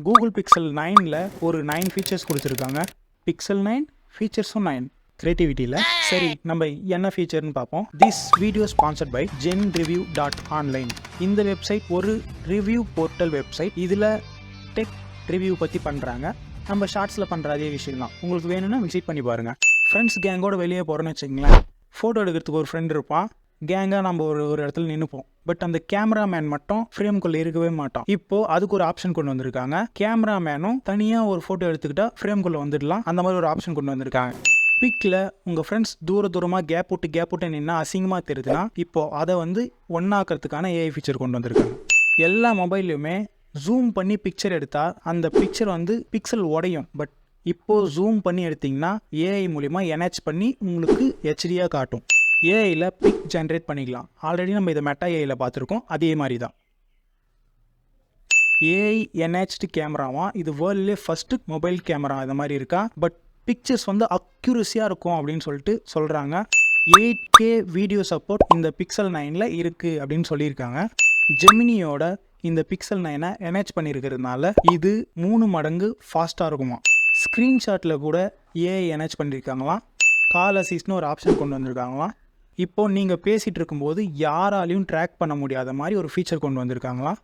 Google pixel 9ல ஒரு 9 features கொடுத்துருக்காங்க. Pixel 9 ஃபீச்சர்ஸும் 9 கிரியேட்டிவிட்டியில். சரி, நம்ம என்ன ஃபீச்சர்னு பார்ப்போம். This video sponsored by genreview.online. இந்த வெப்சைட் ஒரு ரிவ்யூ போர்ட்டல் வெப்சைட். இதில் டெக் ரிவ்யூ பற்றி பண்ணுறாங்க. நம்ம ஷார்ட்ஸில் பண்ணுற அதே விஷயம் தான். உங்களுக்கு வேணும்னா விசிட் பண்ணி பாருங்கள். ஃப்ரெண்ட்ஸ் கேங்கோட வெளியே போகிறோன்னு வச்சுங்களேன். ஃபோட்டோ எடுக்கிறதுக்கு ஒரு ஃப்ரெண்ட் இருப்பான். கேங்காக நம்ம ஒரு இடத்துல நின்றுப்போம். பட் அந்த கேமராமேன் மட்டும் ஃப்ரேம்குள்ளே இருக்கவே மாட்டான். இப்போ அதுக்கு ஒரு ஆப்ஷன் கொண்டு வந்திருக்காங்க. கேமராமேனும் தனியாக ஒரு ஃபோட்டோ எடுத்துக்கிட்டா ஃப்ரேம்குள்ளே வந்துடலாம். அந்த மாதிரி ஒரு ஆப்ஷன் கொண்டு வந்திருக்காங்க. பிக்கில் உங்கள் ஃப்ரெண்ட்ஸ் தூரமாக கேப் விட்டு நின்னா அசிங்கமாக தெரியுதுன்னா இப்போ அதை ஒன்றாக்கிறதுக்கான ஏஐ ஃபீச்சர் கொண்டு வந்திருக்காங்க. எல்லா மொபைல்லையுமே ஜூம் பண்ணி பிக்சர் எடுத்தால் அந்த பிக்சர் பிக்சல் உடையும். பட் இப்போது ஜூம் பண்ணி எடுத்திங்கன்னா ஏஐ மூலிமா என்ஹெச் பண்ணி உங்களுக்கு ஹெச்டியாக காட்டும். ஏஐயில் பிக் ஜென்ரேட் பண்ணிக்கலாம். ஆல்ரெடி நம்ம இதை மெட்டா ஏஐயில் பார்த்துருக்கோம். அதே மாதிரி தான் ஏஐ என்ஹெச்டு கேமராவாக இது வேர்ல்ட்லேயே ஃபஸ்ட்டு மொபைல் கேமரா இந்த மாதிரி இருக்கா. பட் பிக்சர்ஸ் அக்யூரஸியாக இருக்கும் அப்படின்னு சொல்லிட்டு சொல்கிறாங்க. 8K வீடியோ சப்போர்ட் இந்த பிக்சல் 9ல் இருக்குது அப்படின்னு சொல்லியிருக்காங்க. ஜெமினியோட இந்த பிக்சல் 9 என்ஹெச் பண்ணியிருக்கிறதுனால இது 3 மடங்கு ஃபாஸ்ட்டாக இருக்குமா. ஸ்க்ரீன்ஷாட்டில் கூட ஏஐ என்ஹெச் பண்ணியிருக்காங்களாம். கால் அசிஸ்ட்னு ஒரு ஆப்ஷன் கொண்டு வந்திருக்காங்களாம். இப்போது நீங்கள் பேசிகிட்டு இருக்கும்போது யாராலையும் ட்ராக் பண்ண முடியாத மாதிரி ஒரு ஃபீச்சர் கொண்டு வந்திருக்காங்களாம்.